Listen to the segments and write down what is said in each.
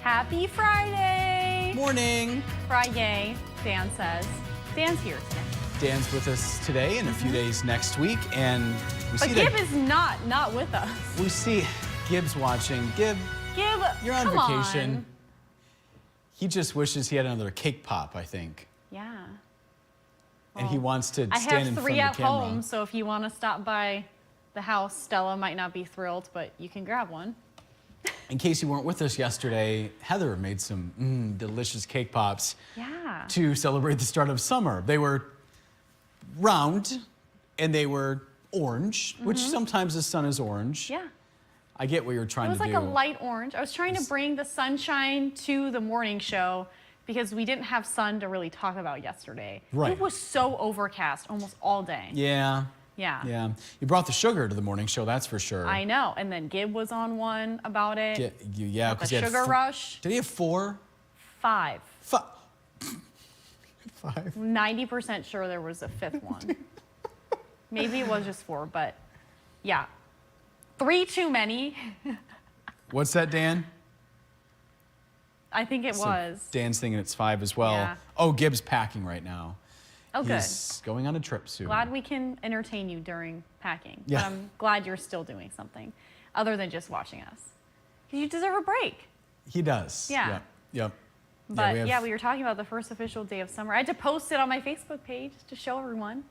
Happy Friday! Morning. Friday, Dan says. Dan's here today. Dan's with us today and a few days next week, and we see Gib is not with us. We see Gib's watching. Gib, you're on vacation. On. He just wishes he had another cake pop, I think. Yeah. And he wants to stand in front of the camera. I have 3 at home, so if you want to stop by the house, Stella might not be thrilled, but you can grab one. In case you weren't with us yesterday, Heather made some delicious cake pops to celebrate the start of summer. They were round and they were orange, which sometimes the sun is orange. Yeah. I get what you're trying to do. It was like a light orange. I was trying to bring the sunshine to the morning show because we didn't have sun to really talk about yesterday. Right. It was so overcast almost all day. Yeah. Yeah. Yeah. You brought the sugar to the morning show, that's for sure. I know. And then Gib was on one about it. Yeah, because the sugar rush. Did he have 4? 5. 5. 90% sure there was a 5th one. Maybe it was just 4, but yeah. 3 too many. What's that, Dan? I think it was. Dan's thinking it's 5 as well. Yeah. Oh, Gib's packing right now. Oh, good. He's going on a trip soon. Glad we can entertain you during packing. Yeah. But I'm glad you're still doing something other than just watching us. Because you deserve a break. He does. Yeah. Yep. But we were talking about the first official day of summer. I had to post it on my Facebook page to show everyone.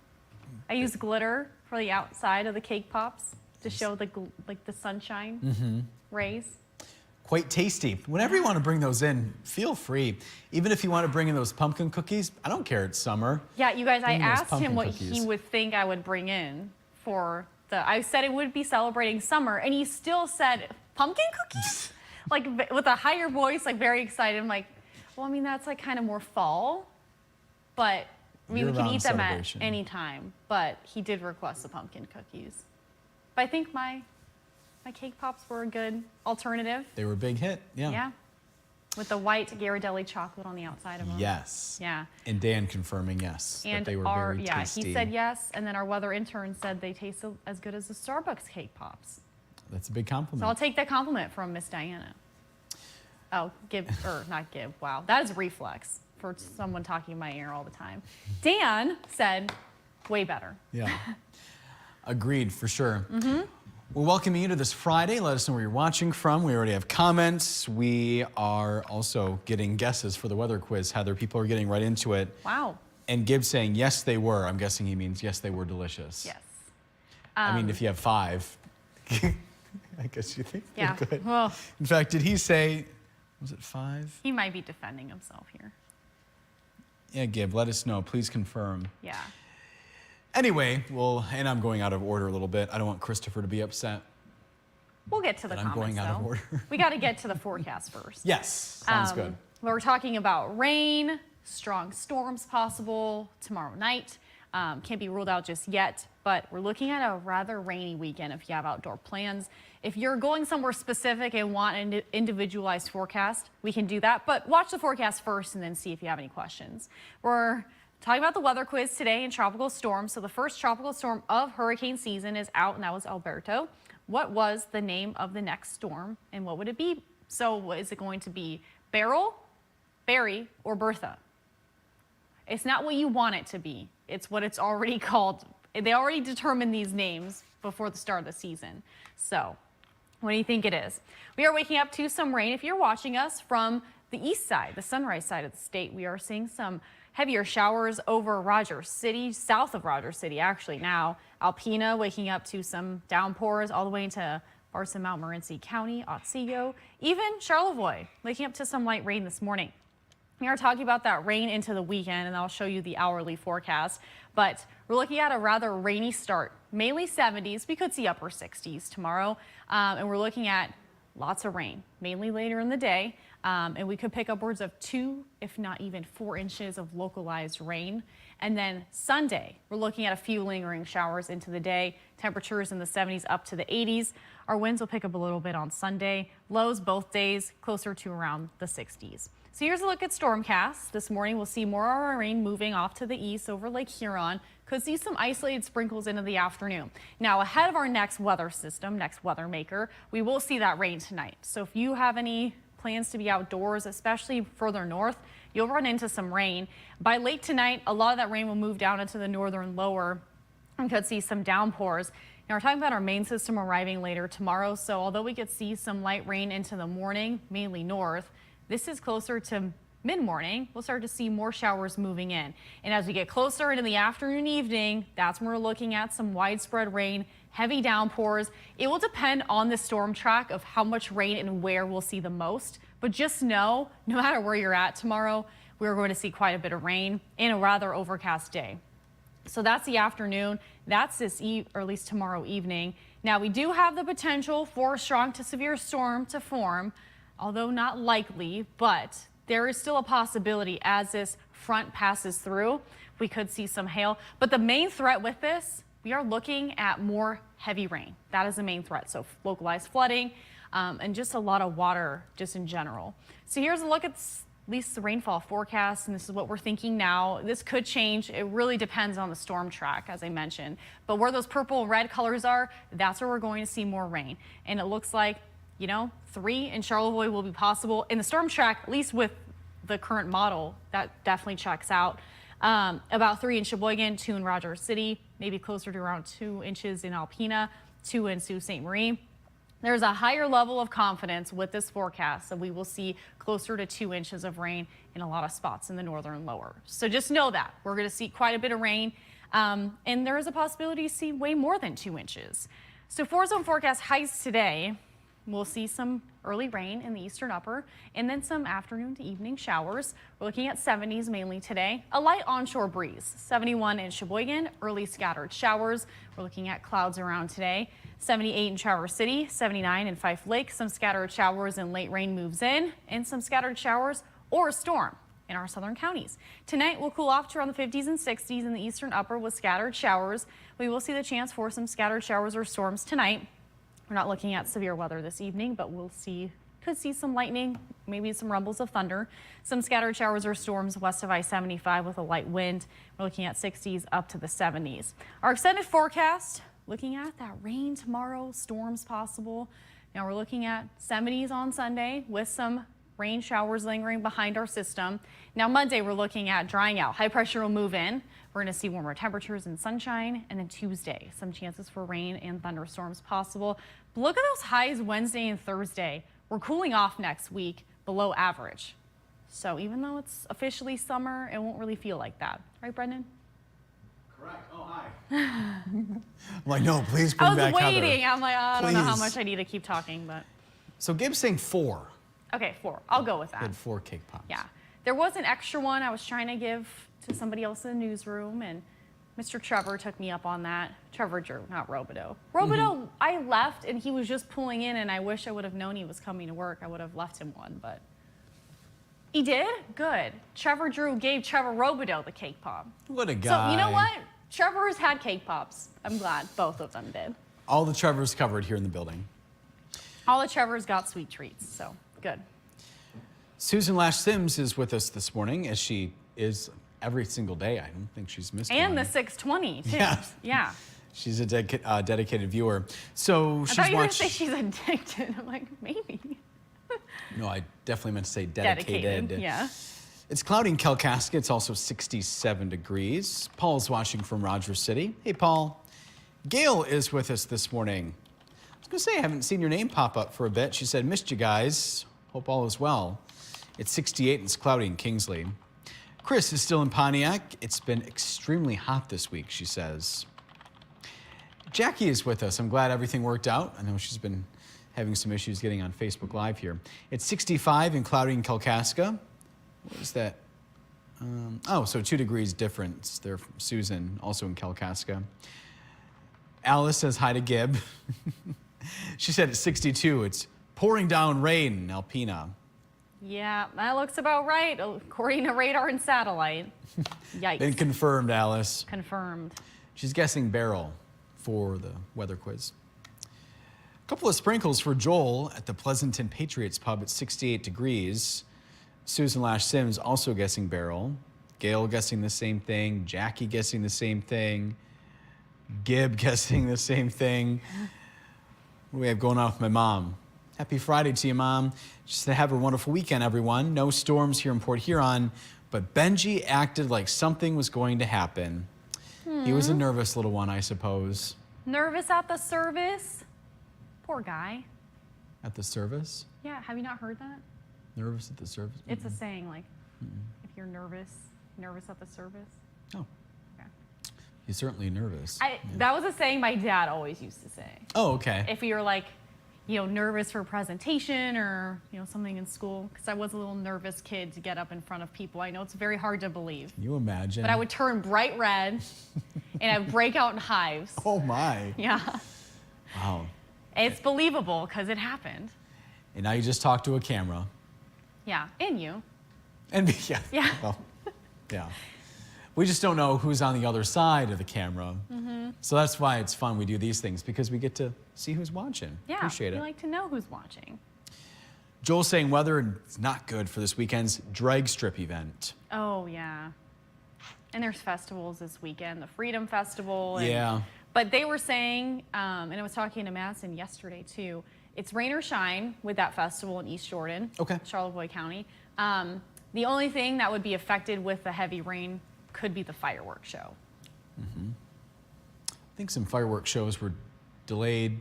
I used glitter for the outside of the cake pops to show the sunshine rays. Quite tasty. Whenever you want to bring those in, feel free. Even if you want to bring in those pumpkin cookies, I don't care, it's summer. Yeah, you guys, I asked him what he would think I would bring in for I said it would be celebrating summer, and he still said, pumpkin cookies? Like, with a higher voice, like, very excited. I'm like, well, I mean, that's, like, kind of more fall, but, I mean, we can eat them at any time, but he did request the pumpkin cookies. But I think my cake pops were a good alternative. They were a big hit, yeah. Yeah. With the white Ghirardelli chocolate on the outside of them. Yes. Yeah. And Dan confirming yes, that they were very tasty. He said yes, and then our weather intern said they taste as good as the Starbucks cake pops. That's a big compliment. So I'll take that compliment from Miss Diana. Oh, not Gib, wow. That is reflex for someone talking in my ear all the time. Dan said, way better. Yeah. Agreed, for sure. We're welcoming you to this Friday. Let us know where you're watching from. We already have comments. We are also getting guesses for the weather quiz, Heather. People are getting right into it. Wow. And Gibbs saying, yes, they were. I'm guessing he means, yes, they were delicious. Yes. I mean, if you have 5, I guess you think they're good. Well, in fact, did he say, was it 5? He might be defending himself here. Yeah, Gib, let us know. Please confirm. Yeah. Anyway, and I'm going out of order a little bit. I don't want Christopher to be upset. We'll get to the comments, I'm going out of order. We got to get to the forecast first. Yes, sounds good. We're talking about rain, strong storms possible tomorrow night. Can't be ruled out just yet, but we're looking at a rather rainy weekend if you have outdoor plans. If you're going somewhere specific and want an individualized forecast, we can do that, but watch the forecast first and then see if you have any questions. We're talking about the weather quiz today and tropical storms. So the first tropical storm of hurricane season is out, and that was Alberto. What was the name of the next storm, and what would it be? So is it going to be Beryl, Barry, or Bertha? It's not what you want it to be. It's what it's already called. They already determined these names before the start of the season. So what do you think it is? We are waking up to some rain. If you're watching us from the east side, the sunrise side of the state, we are seeing some heavier showers over Rogers City, south of Rogers City, actually now. Alpena waking up to some downpours all the way into parts of Mount Morenci County, Otsego, even Charlevoix, waking up to some light rain this morning. We are talking about that rain into the weekend, and I'll show you the hourly forecast. But we're looking at a rather rainy start, mainly 70s. We could see upper 60s tomorrow, and we're looking at lots of rain, mainly later in the day. And we could pick upwards of 2, if not even 4 inches of localized rain. And then Sunday, we're looking at a few lingering showers into the day. Temperatures in the 70s up to the 80s. Our winds will pick up a little bit on Sunday. Lows both days closer to around the 60s. So here's a look at Stormcast. This morning we'll see more of our rain moving off to the east over Lake Huron. Could see some isolated sprinkles into the afternoon. Now ahead of our next weather system, next weather maker, we will see that rain tonight. So if you have any plans to be outdoors, especially further north, you'll run into some rain. By late tonight, a lot of that rain will move down into the northern lower and could see some downpours. Now we're talking about our main system arriving later tomorrow, so although we could see some light rain into the morning, mainly north, this is closer to mid-morning. We'll start to see more showers moving in. And as we get closer into the afternoon, evening, that's when we're looking at some widespread rain, heavy downpours. It will depend on the storm track of how much rain and where we'll see the most. But just know, no matter where you're at tomorrow, we're going to see quite a bit of rain in a rather overcast day. So that's the afternoon. That's this or at least tomorrow evening. Now we do have the potential for a strong to severe storm to form, although not likely, but there is still a possibility as this front passes through. We could see some hail, but the main threat with this, we are looking at more heavy rain. That is the main threat. So localized flooding and just a lot of water just in general. So here's a look at least the rainfall forecast, and this is what we're thinking now. This could change. It really depends on the storm track, as I mentioned. But where those purple and red colors are, that's where we're going to see more rain. And it looks like, 3 in Charlevoix will be possible. In the storm track, at least with the current model, that definitely checks out. About 3 in Sheboygan, 2 in Rogers City, maybe closer to around 2 inches in Alpena, 2 in Sault Ste. Marie. There's a higher level of confidence with this forecast that we will see closer to 2 inches of rain in a lot of spots in the northern lower. So just know that we're going to see quite a bit of rain, and there is a possibility to see way more than 2 inches. So 4-zone forecast highs today. We'll see some early rain in the eastern upper and then some afternoon to evening showers. We're looking at 70s mainly today. A light onshore breeze, 71 in Sheboygan, early scattered showers. We're looking at clouds around today. 78 in Traverse City, 79 in Fife Lake. Some scattered showers and late rain moves in, and some scattered showers or a storm in our southern counties. Tonight we'll cool off to around the 50s and 60s in the eastern upper with scattered showers. We will see the chance for some scattered showers or storms tonight. We're not looking at severe weather this evening, but could see some lightning, maybe some rumbles of thunder. Some scattered showers or storms west of I-75 with a light wind. We're looking at 60s up to the 70s. Our extended forecast, looking at that rain tomorrow, storms possible. Now we're looking at 70s on Sunday with some rain showers lingering behind our system. Now Monday we're looking at drying out. High pressure will move in. We're going to see warmer temperatures and sunshine. And then Tuesday, some chances for rain and thunderstorms possible. But look at those highs Wednesday and Thursday. We're cooling off next week below average. So even though it's officially summer, it won't really feel like that. Right, Brendan? Correct. Oh, hi. I'm like, no, please bring back Heather. I was waiting. I'm like, I don't know how much I need to keep talking, but. So Gabe's saying 4. Okay, 4. I'll go with that. Had 4 cake pops. Yeah. There was an extra one I was trying to give to somebody else in the newsroom, and Mr. Trevor took me up on that. Trevor Drew, not Robideau. Robideau, I left, and he was just pulling in, and I wish I would have known he was coming to work. I would have left him one, but he did? Good. Trevor Drew gave Trevor Robideau the cake pop. What a guy. So you know what? Trevor's had cake pops. I'm glad both of them did. All the Trevors covered here in the building. All the Trevors got sweet treats, so good. Susan Lash Sims is with us this morning, as she is every single day. I don't think she's missed one. And the 620, too. Yeah. Yeah. She's a dedicated viewer. So she's I thought you were going watched. to say she's addicted. I'm like, maybe. No, I definitely meant to say dedicated. Yeah. It's cloudy in Kalkaska. It's also 67 degrees. Paul's watching from Rogers City. Hey, Paul. Gail is with us this morning. I was going to say, I haven't seen your name pop up for a bit. She said, missed you guys. Hope all is well. It's 68 and it's cloudy in Kingsley. Chris is still in Pontiac. It's been extremely hot this week, she says. Jackie is with us. I'm glad everything worked out. I know she's been having some issues getting on Facebook Live here. It's 65 and cloudy in Kalkaska. What is that? So 2 degrees difference there from Susan, also in Kalkaska. Alice says hi to Gib. She said it's 62. It's pouring down rain in Alpena. Yeah, that looks about right, according to radar and satellite. Yikes. Been confirmed, Alice. Confirmed. She's guessing barrel for the weather quiz. A couple of sprinkles for Joel at the Pleasanton Patriots Pub at 68 degrees. Susan Lash Sims also guessing barrel. Gail guessing the same thing. Jackie guessing the same thing. Gib guessing the same thing. What do we have going on with my mom? Happy Friday to you, Mom. Just to have a wonderful weekend, everyone. No storms here in Port Huron, but Benji acted like something was going to happen. He was a nervous little one, I suppose. Nervous at the service? Poor guy. At the service? Yeah, have you not heard that? Nervous at the service? It's a saying, like, if you're nervous at the service. Oh. Okay. He's certainly nervous. That was a saying my dad always used to say. Oh, okay. If you're like, nervous for a presentation or, something in school, because I was a little nervous kid to get up in front of people. I know it's very hard to believe. Can you imagine? But I would turn bright red and I would break out in hives. Oh, my. Yeah. Wow. It's believable because it happened. And now you just talk to a camera. Yeah, and you. And yeah. Yeah. Well, yeah. We just don't know who's on the other side of the camera. So that's why it's fun we do these things, because we get to see who's watching. Yeah, Appreciate it. we like to know who's watching. Joel's saying weather is not good for this weekend's drag strip event. Oh, yeah. And there's festivals this weekend, the Freedom Festival. Yeah. But they were saying, and I was talking to Madison yesterday too, it's rain or shine with that festival in East Jordan, Charlevoix County. The only thing that would be affected with the heavy rain could be the fireworks show. I think some fireworks shows were delayed,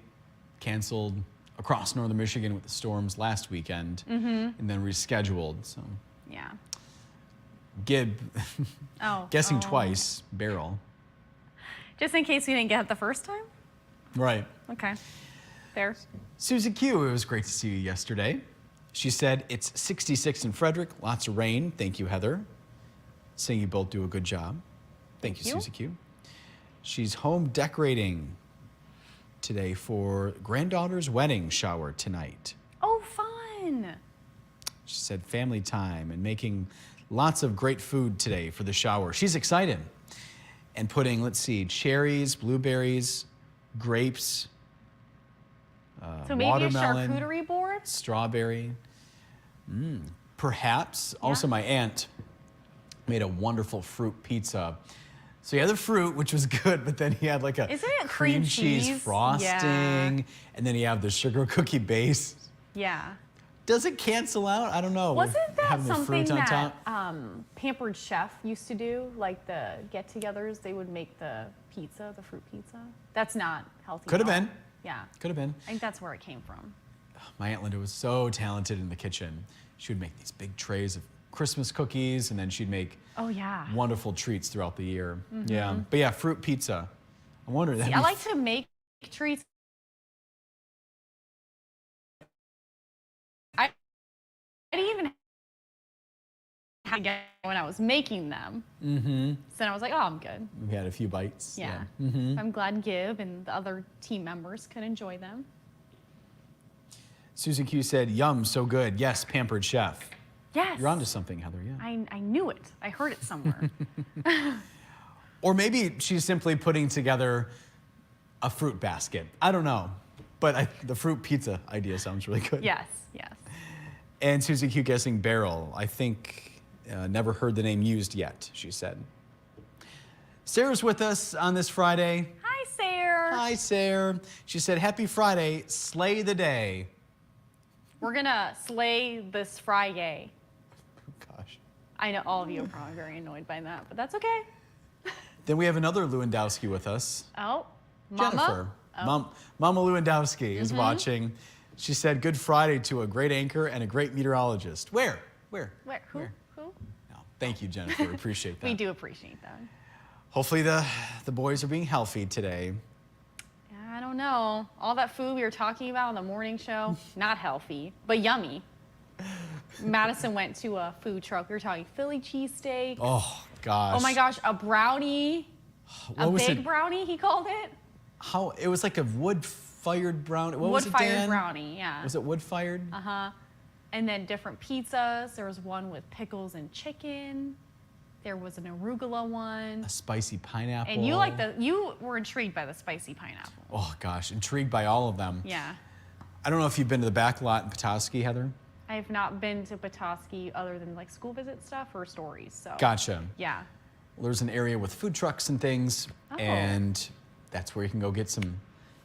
canceled across northern Michigan with the storms last weekend, and then rescheduled. So yeah. Gib, guessing twice, barrel. Just in case you didn't get it the first time? Right. Okay, fair. Susie Q, it was great to see you yesterday. She said, it's 66 in Frederick, lots of rain. Thank you, Heather. Saying you both do a good job. Thank you, Susie Q. She's home decorating today for granddaughter's wedding shower tonight. Oh, fun. She said family time and making lots of great food today for the shower. She's excited. And putting, let's see, cherries, blueberries, grapes, so maybe watermelon, a charcuterie board? Strawberry. Perhaps. Also, my aunt made a wonderful fruit pizza. So you had the fruit, which was good, but then he had like a cream cheese frosting, and then you have the sugar cookie base. Yeah. Does it cancel out? I don't know. Wasn't that something that Pampered Chef used to do? Like the get-togethers, they would make the pizza, the fruit pizza. That's not healthy. Could have been. Yeah. Could have been. I think that's where it came from. My Aunt Linda was so talented in the kitchen. She would make these big trays of Christmas cookies, and then she'd make wonderful treats throughout the year. Yeah. But yeah, fruit pizza. I wonder. See, I like to make treats. I didn't even have to get when I was making them. So then I was like, oh, I'm good. We had a few bites. Yeah. I'm glad Gib and the other team members could enjoy them. Susie Q said, yum, so good. Yes, Pampered Chef. Yes. You're onto something, Heather, yeah. I knew it. I heard it somewhere. Or maybe she's simply putting together a fruit basket. I don't know. But the fruit pizza idea sounds really good. Yes, yes. And Susie Q guessing barrel. I think never heard the name used yet, she said. Sarah's with us on this Friday. Hi, Sarah. Hi, Sarah. She said, happy Friday, slay the day. We're gonna slay this Friday. Gosh. I know all of you are probably very annoyed by that, but that's okay. Then we have another Lewandowski with us. Oh, Mama? Jennifer. Mama Lewandowski is watching. She said, good Friday to a great anchor and a great meteorologist. Where? Who? No, thank you, Jennifer. Appreciate that. We do appreciate that. Hopefully the boys are being healthy today. I don't know. All that food we were talking about on the morning show, not healthy, but yummy. Madison went to a food truck. We were talking Philly cheesesteak. Oh, gosh. Oh, my gosh. A brownie. A big brownie, he called it. It was like a wood-fired brownie. What was it, Dan? Wood-fired brownie, yeah. Was it wood-fired? Uh-huh. And then different pizzas. There was one with pickles and chicken. There was an arugula one. A spicy pineapple. And you were intrigued by the spicy pineapple. Oh, gosh. Intrigued by all of them. Yeah. I don't know if you've been to the back lot in Petoskey, Heather. I have not been to Petoskey other than like school visit stuff or stories. So. Gotcha. Yeah. Well, there's an area with food trucks and things, and that's where you can go get some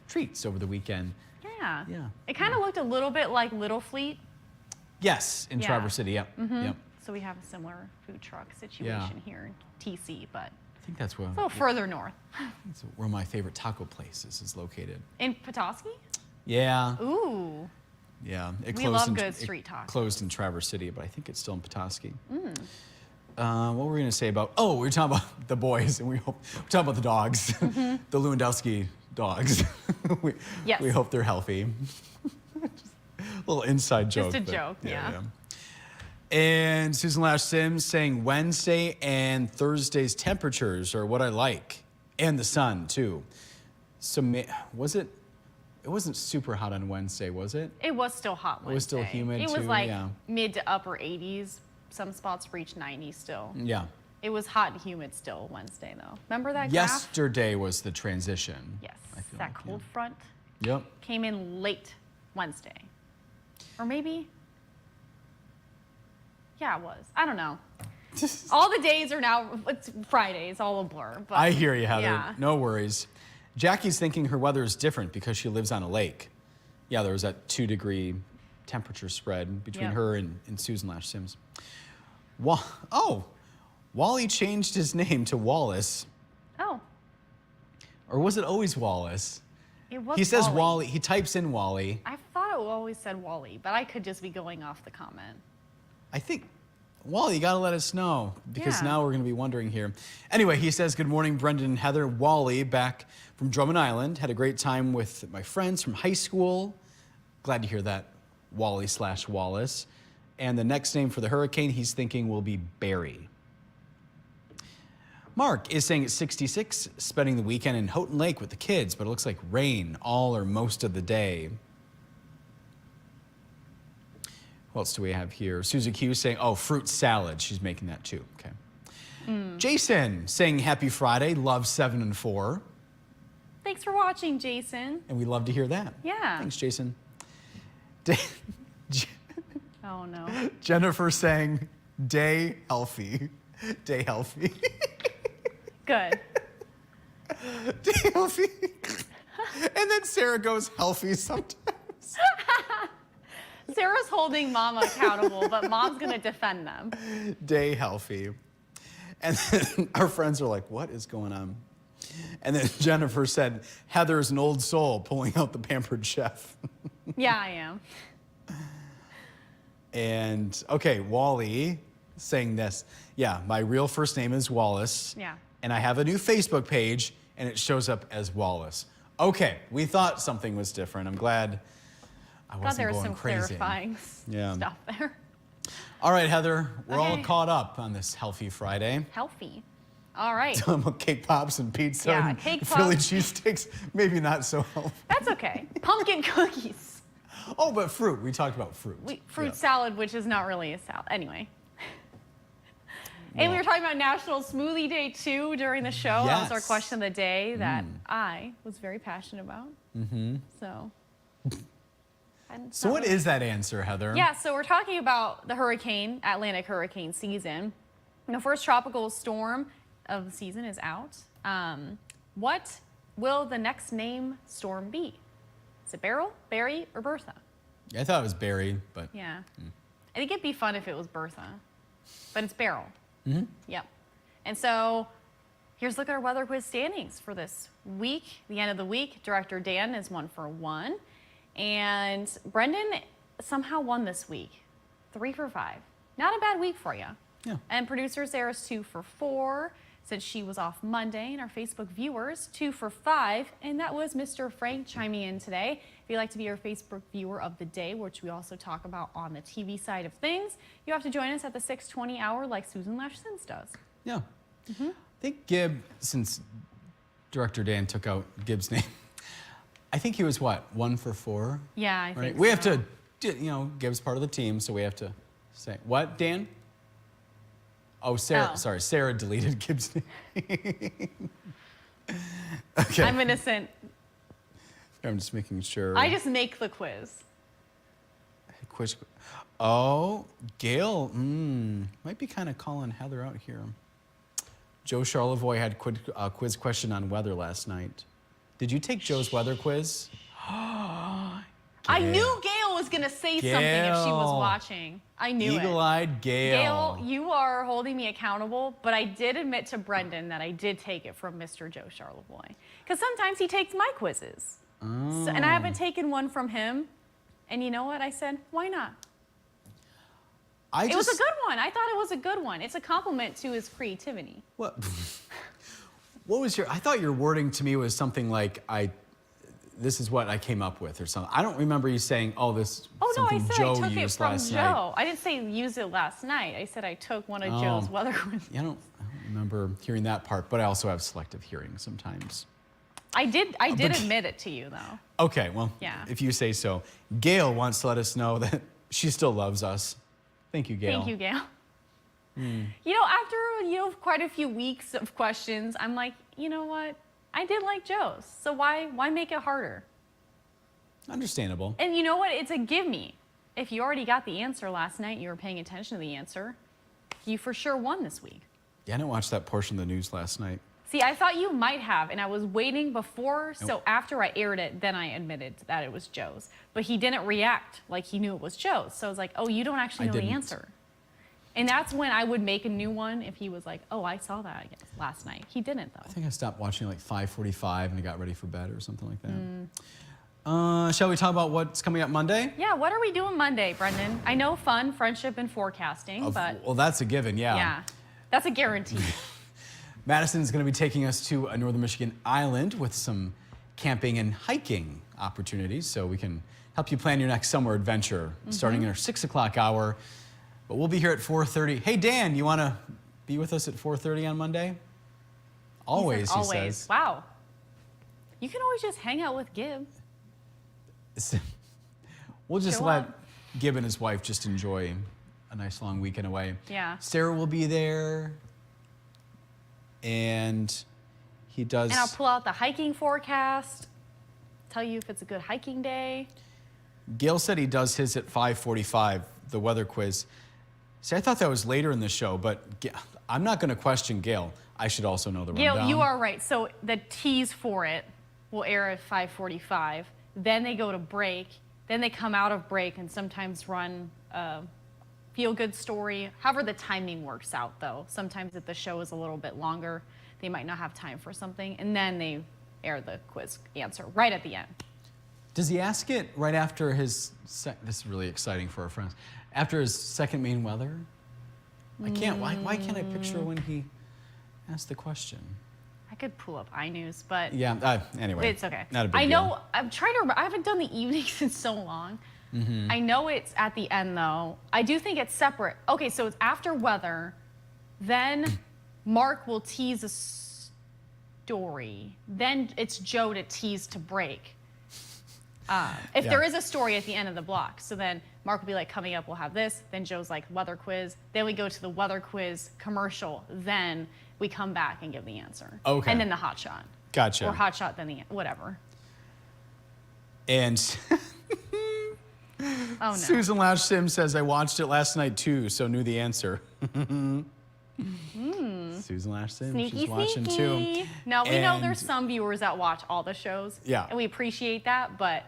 treats over the weekend. Yeah. Yeah. Yeah. It kind of looked a little bit like Little Fleet. Yes, in Traverse City, yep. Yep. So we have a similar food truck situation here in TC, but I think that's where, a little further north. that's where my favorite taco place is located. In Petoskey? Yeah. Ooh. Yeah. It We love good street tacos. Closed in Traverse City, but I think it's still in Petoskey. What were we going to say about? Oh, we were talking about the boys, and we're talking about the dogs, the Lewandowski dogs. Yes. We hope they're healthy. Just a little inside joke. Just a joke, yeah. And Susan Lash Sims saying Wednesday and Thursday's temperatures are what I like, and the sun too. So was it? It wasn't super hot on Wednesday, was it? It was still hot Wednesday. It was still humid It too, was like yeah. mid to upper 80s. Some spots reached 90 still. Yeah. It was hot and humid still Wednesday though. Remember that graph? Yesterday was the transition. Yes. I feel That like, cold front Yep. came in late Wednesday. Or maybe. Yeah, it was. I don't know. All the days are now, it's Friday, it's all a blur. But I hear you, Heather. Yeah. No worries. Jackie's thinking her weather is different because she lives on a lake. Yeah, there was that 2-degree temperature spread between her and Susan Lash Sims. Wally changed his name to Wallace. Oh. Or was it always Wallace? It was He says Wally. Wally. He types in Wally. I thought it always said Wally, but I could just be going off the comment. I think, Wally, you got to let us know because Yeah. now we're going to be wondering here. Anyway, he says, good morning, Brendan and Heather. Wally, back from Drummond Island. Had a great time with my friends from high school. Glad to hear that, Wally/Wallace. And the next name for the hurricane he's thinking will be Barry. Mark is saying it's 66, spending the weekend in Houghton Lake with the kids, but it looks like rain all or most of the day. What else do we have here? Susie Q saying, oh, fruit salad. She's making that too. Okay. Jason saying happy Friday, love 7 and 4. Thanks for watching, Jason. And we love to hear that. Yeah. Thanks, Jason. Oh, no. Jennifer saying, day healthy. Day healthy. Good. Day healthy. And then Sarah goes healthy sometimes. Sarah's holding Mama accountable, but Mom's going to defend them. Day healthy. And then our friends are like, what is going on? And then Jennifer said, Heather is an old soul pulling out the pampered chef. Yeah, I am. And, okay, Wally saying this. Yeah, my real first name is Wallace. Yeah. And I have a new Facebook page, and it shows up as Wallace. Okay, we thought something was different. I'm glad I wasn't There was going some crazy. clarifying stuff there. All right, Heather, we're all Okay. caught up on this healthy Friday. Healthy. All right. Cake pops and pizza Yeah, and cake Philly pops. cheesesteaks, maybe not so healthy. That's okay. Pumpkin cookies. Oh, but fruit. We talked about fruit. Fruit Yeah. salad, which is not really a salad. Anyway. And we were talking about National Smoothie Day, too, during the show. That was our Yes. question of the day that I was very passionate about. So. So what is that answer, Heather? Yeah, so we're talking about the hurricane, Atlantic hurricane season. The first tropical storm of the season is out. What will the next name storm be? Is it Beryl, Barry, or Bertha? I thought it was Barry, but Yeah. I think it'd be fun if it was Bertha, but it's Beryl. Yep. And so here's a look at our weather quiz standings for this week. The end of the week, Director Dan is 1 for 1. And Brendan somehow won this week, 3 for 5. Not a bad week for you. Yeah. And producer Sarah's 2 for 4, since she was off Monday. And our Facebook viewers, 2 for 5. And that was Mr. Frank chiming in today. If you'd like to be our Facebook viewer of the day, which we also talk about on the TV side of things, you have to join us at the 6:20 hour like Susan Lash Sims does. yeah. I think Gibb, since Director Dan took out Gibb's name, I think he was what, 1 for 4? Yeah, I Right? think We have so. to, Gibb's part of the team, so we have to say, what, Dan? Oh, Sarah, Oh. sorry, Sarah deleted Gibb's name. Okay, I'm innocent. I'm just making sure. I just make the quiz. Quiz. Oh, Gail, might be kind of calling Heather out here. Joe Charlevoix had a quiz question on weather last night. Did you take Joe's weather quiz? I knew Gail was going to say something if she was watching. I knew it. Eagle-eyed Gail. Gail, you are holding me accountable, but I did admit to Brendan that I did take it from Mr. Joe Charlevoix. Because sometimes he takes my quizzes. Oh. So, and I haven't taken one from him. And you know what? I said, why not? It was a good one. I thought it was a good one. It's a compliment to his creativity. What? What was I thought your wording to me was something like, this is what I came up with or something. I don't remember you saying, oh, this something I said Joe I took it used from last Joe. night. I didn't say use it last night. I said I took one of Joe's weather quizzes. Yeah, I don't remember hearing that part, but I also have selective hearing sometimes. I did admit it to you, though. Okay, well, yeah. If you say so. Gail wants to let us know that she still loves us. Thank you, Gail. Thank you, Gail. You know, after, quite a few weeks of questions, I'm like, you know what? I did like Joe's, so why make it harder? Understandable. And you know what? It's a give me. If you already got the answer last night, you were paying attention to the answer, you for sure won this week. Yeah, I didn't watch that portion of the news last night. See, I thought you might have, and I was waiting before, so after I aired it, then I admitted that it was Joe's. But he didn't react like he knew it was Joe's. So I was like, oh, you don't actually know the answer. And that's when I would make a new one if he was like, oh, I saw that last night. He didn't, though. I think I stopped watching like 5:45 and I got ready for bed or something like that. Shall we talk about what's coming up Monday? Yeah, what are we doing Monday, Brendan? I know fun, friendship, and forecasting, but... Well, that's a given, yeah. Yeah, that's a guarantee. Madison's going to be taking us to a northern Michigan island with some camping and hiking opportunities, so we can help you plan your next summer adventure, starting in our 6 o'clock hour. But we'll be here at 4:30. Hey, Dan, you want to be with us at 4:30 on Monday? Always, he says. Wow. You can always just hang out with Gib. We'll just let Gib and his wife just enjoy a nice long weekend away. Yeah. Sarah will be there. And he does... And I'll pull out the hiking forecast, tell you if it's a good hiking day. Gail said he does his at 5:45, the weather quiz. See, I thought that was later in the show, but I'm not going to question Gail. I should also know the rundown. Gail, you are right. So the tease for it will air at 5:45. Then they go to break. Then they come out of break and sometimes run a feel-good story. However the timing works out, though. Sometimes if the show is a little bit longer, they might not have time for something. And then they air the quiz answer right at the end. Does he ask it right after his... This is really exciting for our friends. After his second main weather? I can't... Why can't I picture when he asked the question? I could pull up iNews, but... Yeah, anyway. It's okay. Not a big I know... deal. I'm trying to... I haven't done the evenings in so long. I know it's at the end, though. I do think it's separate. Okay, so it's after weather. Then Mark will tease a story. Then it's Joe to tease to break. If there is a story at the end of the block. So then Mark will be like, coming up, we'll have this. Then Joe's like, weather quiz. Then we go to the weather quiz commercial. Then we come back and give the answer. Okay. And then the hot shot. Gotcha. Or hot shot, then the whatever. And oh, no. Susan Lash Sim says, I watched it last night too, so knew the answer. Susan Lash Sim, Sneaky, she's watching sneaky. too. Now, we know there's some viewers that watch all the shows. Yeah. And we appreciate that, but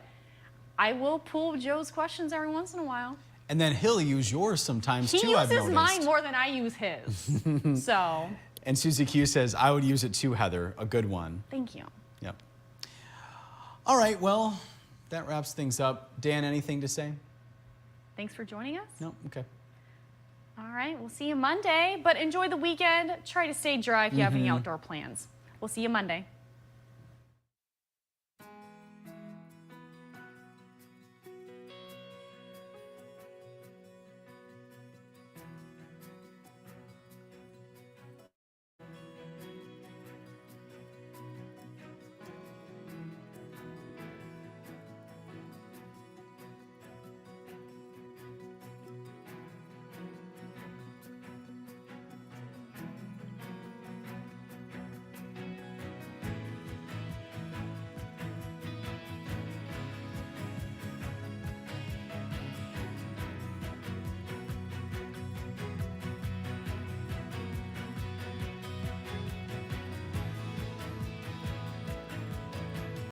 I will pull Joe's questions every once in a while. And then he'll use yours sometimes He too, I've uses noticed. mine more than I use his. So. And Susie Q says, I would use it too, Heather. A good one. Thank you. Yep. All right, well, that wraps things up. Dan, anything to say? Thanks for joining us. No? Okay. All right, we'll see you Monday, but enjoy the weekend. Try to stay dry if you have any outdoor plans. We'll see you Monday.